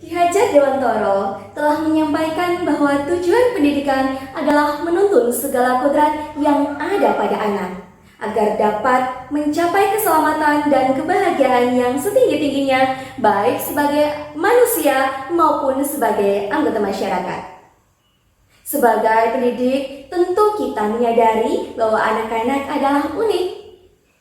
Ki Hajar Dewantoro telah menyampaikan bahwa tujuan pendidikan adalah menuntun segala kodrat yang ada pada anak agar dapat mencapai keselamatan dan kebahagiaan yang setinggi-tingginya baik sebagai manusia maupun sebagai anggota masyarakat. Sebagai pendidik, tentu kita menyadari bahwa anak-anak adalah unik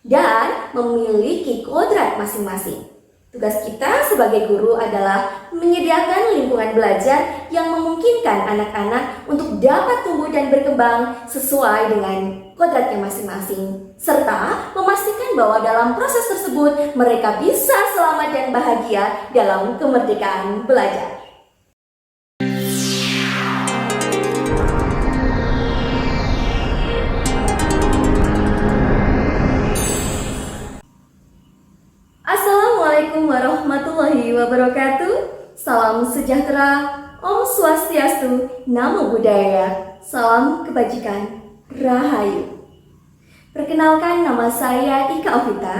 dan memiliki kodrat masing-masing. Tugas kita sebagai guru adalah menyediakan lingkungan belajar yang memungkinkan anak-anak untuk dapat tumbuh dan berkembang sesuai dengan kodratnya masing-masing, serta memastikan bahwa dalam proses tersebut mereka bisa selamat dan bahagia dalam kemerdekaan belajar. Assalamualaikum warahmatullahi wabarakatuh. Salam sejahtera, Om Swastiastu, Namo Buddhaya, salam kebajikan, Rahayu. Perkenalkan, nama saya Ika Ovita.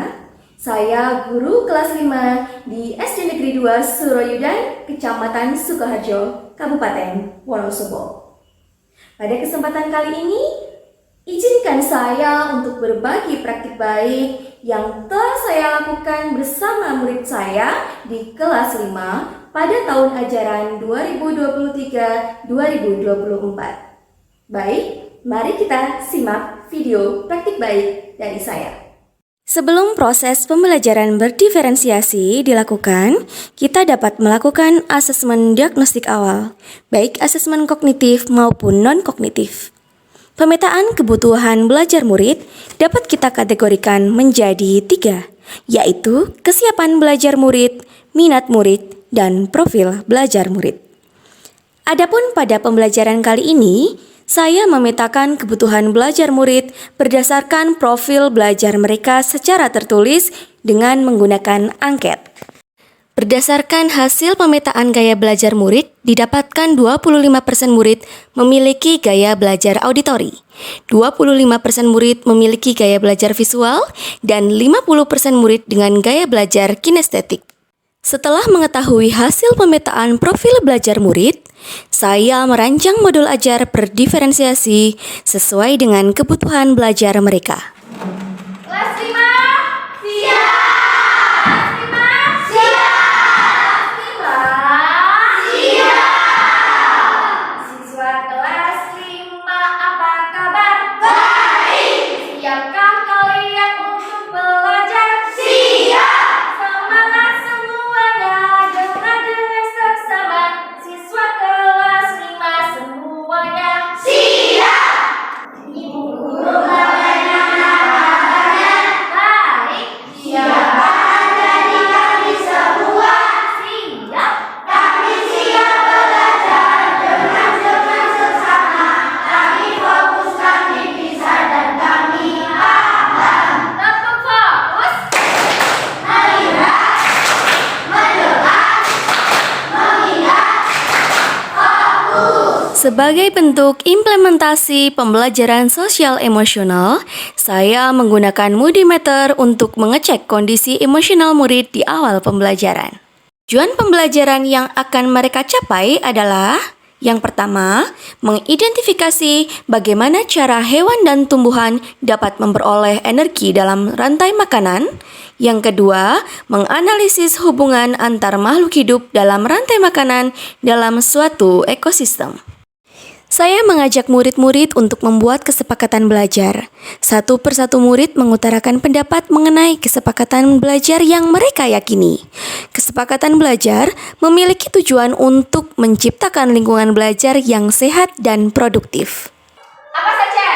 Saya guru kelas 5 di SD Negeri 2 Suroyudan, Kecamatan Sukoharjo, Kabupaten Wonosobo. Pada kesempatan kali ini, izinkan saya untuk berbagi praktik baik yang telah saya lakukan bersama murid saya di kelas 5 pada tahun ajaran 2023-2024. Baik, mari kita simak video praktik baik dari saya. Sebelum proses pembelajaran berdiferensiasi dilakukan, kita dapat melakukan asesmen diagnostik awal, baik asesmen kognitif maupun non-kognitif. Pemetaan kebutuhan belajar murid dapat kita kategorikan menjadi 3, yaitu kesiapan belajar murid, minat murid, dan profil belajar murid. Adapun pada pembelajaran kali ini, saya memetakan kebutuhan belajar murid berdasarkan profil belajar mereka secara tertulis dengan menggunakan angket. Berdasarkan hasil pemetaan gaya belajar murid, didapatkan 25% murid memiliki gaya belajar auditori, 25% murid memiliki gaya belajar visual, dan 50% murid dengan gaya belajar kinestetik. Setelah mengetahui hasil pemetaan profil belajar murid, saya merancang modul ajar berdiferensiasi sesuai dengan kebutuhan belajar mereka. Kelas 5, siap! Sebagai bentuk implementasi pembelajaran sosial emosional, saya menggunakan Modimeter untuk mengecek kondisi emosional murid di awal pembelajaran. Tujuan pembelajaran yang akan mereka capai adalah: yang pertama, mengidentifikasi bagaimana cara hewan dan tumbuhan dapat memperoleh energi dalam rantai makanan. Yang kedua, menganalisis hubungan antar makhluk hidup dalam rantai makanan dalam suatu ekosistem. Saya mengajak murid-murid untuk membuat kesepakatan belajar. Satu persatu murid mengutarakan pendapat mengenai kesepakatan belajar yang mereka yakini. Kesepakatan belajar memiliki tujuan untuk menciptakan lingkungan belajar yang sehat dan produktif. Apa saja?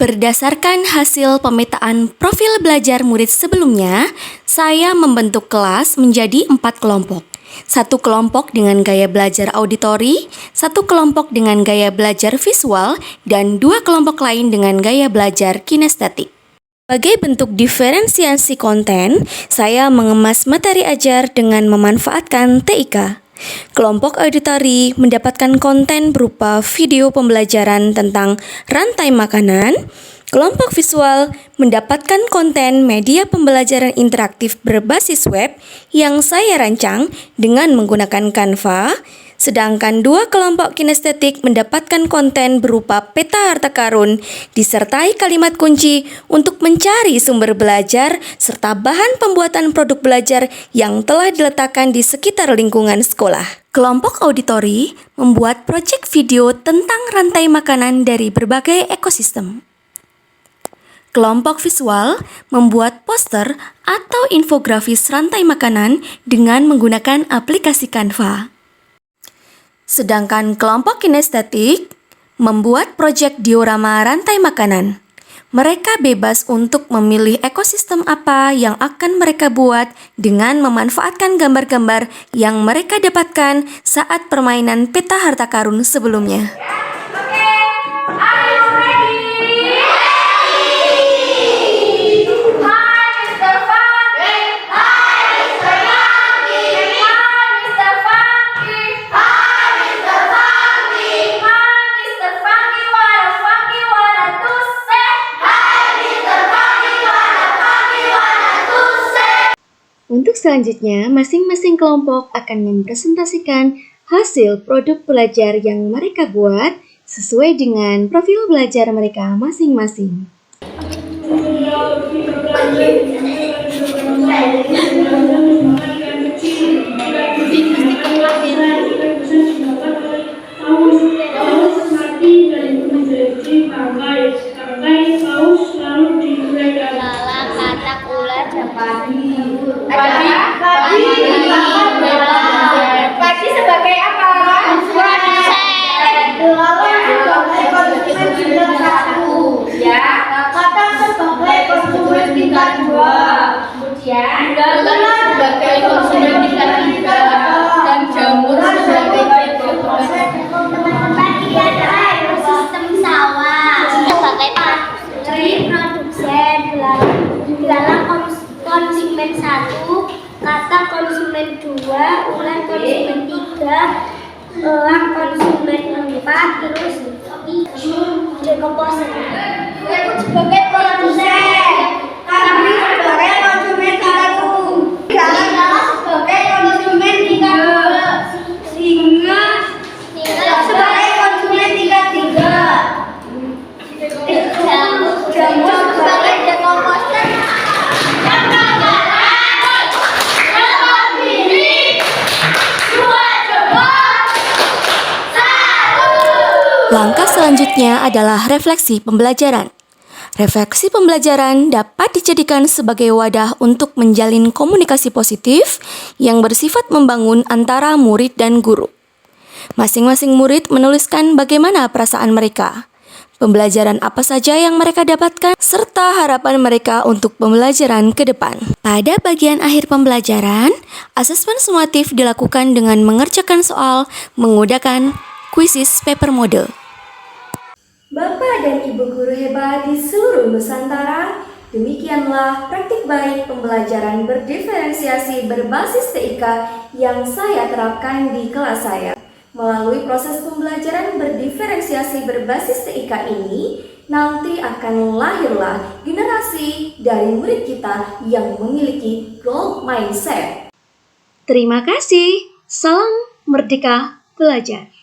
Berdasarkan hasil pemetaan profil belajar murid sebelumnya, saya membentuk kelas menjadi 4 kelompok. 1 kelompok dengan gaya belajar auditori, 1 kelompok dengan gaya belajar visual, dan 2 kelompok lain dengan gaya belajar kinestetik. Sebagai bentuk diferensiasi konten, saya mengemas materi ajar dengan memanfaatkan TIK. Kelompok auditori mendapatkan konten berupa video pembelajaran tentang rantai makanan. Kelompok visual mendapatkan konten media pembelajaran interaktif berbasis web yang saya rancang dengan menggunakan Canva. Sedangkan 2 kelompok kinestetik mendapatkan konten berupa peta harta karun disertai kalimat kunci untuk mencari sumber belajar serta bahan pembuatan produk belajar yang telah diletakkan di sekitar lingkungan sekolah. Kelompok auditori membuat proyek video tentang rantai makanan dari berbagai ekosistem. Kelompok visual membuat poster atau infografis rantai makanan dengan menggunakan aplikasi Canva. Sedangkan kelompok kinestetik membuat proyek diorama rantai makanan. Mereka bebas untuk memilih ekosistem apa yang akan mereka buat dengan memanfaatkan gambar-gambar yang mereka dapatkan saat permainan peta harta karun sebelumnya. Untuk selanjutnya, masing-masing kelompok akan mempresentasikan hasil produk belajar yang mereka buat sesuai dengan profil belajar mereka masing-masing. Padi sebagai apa? Ya, kata sebagai konsumen tingkat 2. Kemudian sebagai konsumen tingkat 3 dan jamur sebagai teman-teman ini adalah ekosistem sawah sebagai produsen dilalah konsumen 1, kata konsumen 2, ulang konsumen 3, elang konsumen 4, terus dekomposer. aku sebagai produsen, kami sebagai konsumen tingkat 1, dilalah sebagai konsumen tingkat 2, singa sebagai konsumen tingkat 3, jamur sebagai dekomposer. Langkah selanjutnya adalah refleksi pembelajaran. Refleksi pembelajaran dapat dijadikan sebagai wadah untuk menjalin komunikasi positif yang bersifat membangun antara murid dan guru. Masing-masing murid menuliskan bagaimana perasaan mereka, pembelajaran apa saja yang mereka dapatkan, serta harapan mereka untuk pembelajaran ke depan. Pada bagian akhir pembelajaran, asesmen sumatif dilakukan dengan mengerjakan soal menggunakan kuisis paper model. Bapak dan Ibu guru hebat di seluruh Nusantara, demikianlah praktik baik pembelajaran berdiferensiasi berbasis TIK yang saya terapkan di kelas saya. Melalui proses pembelajaran berdiferensiasi berbasis TIK ini, nanti akan lahirlah generasi dari murid kita yang memiliki growth mindset. Terima kasih. Salam Merdeka Belajar.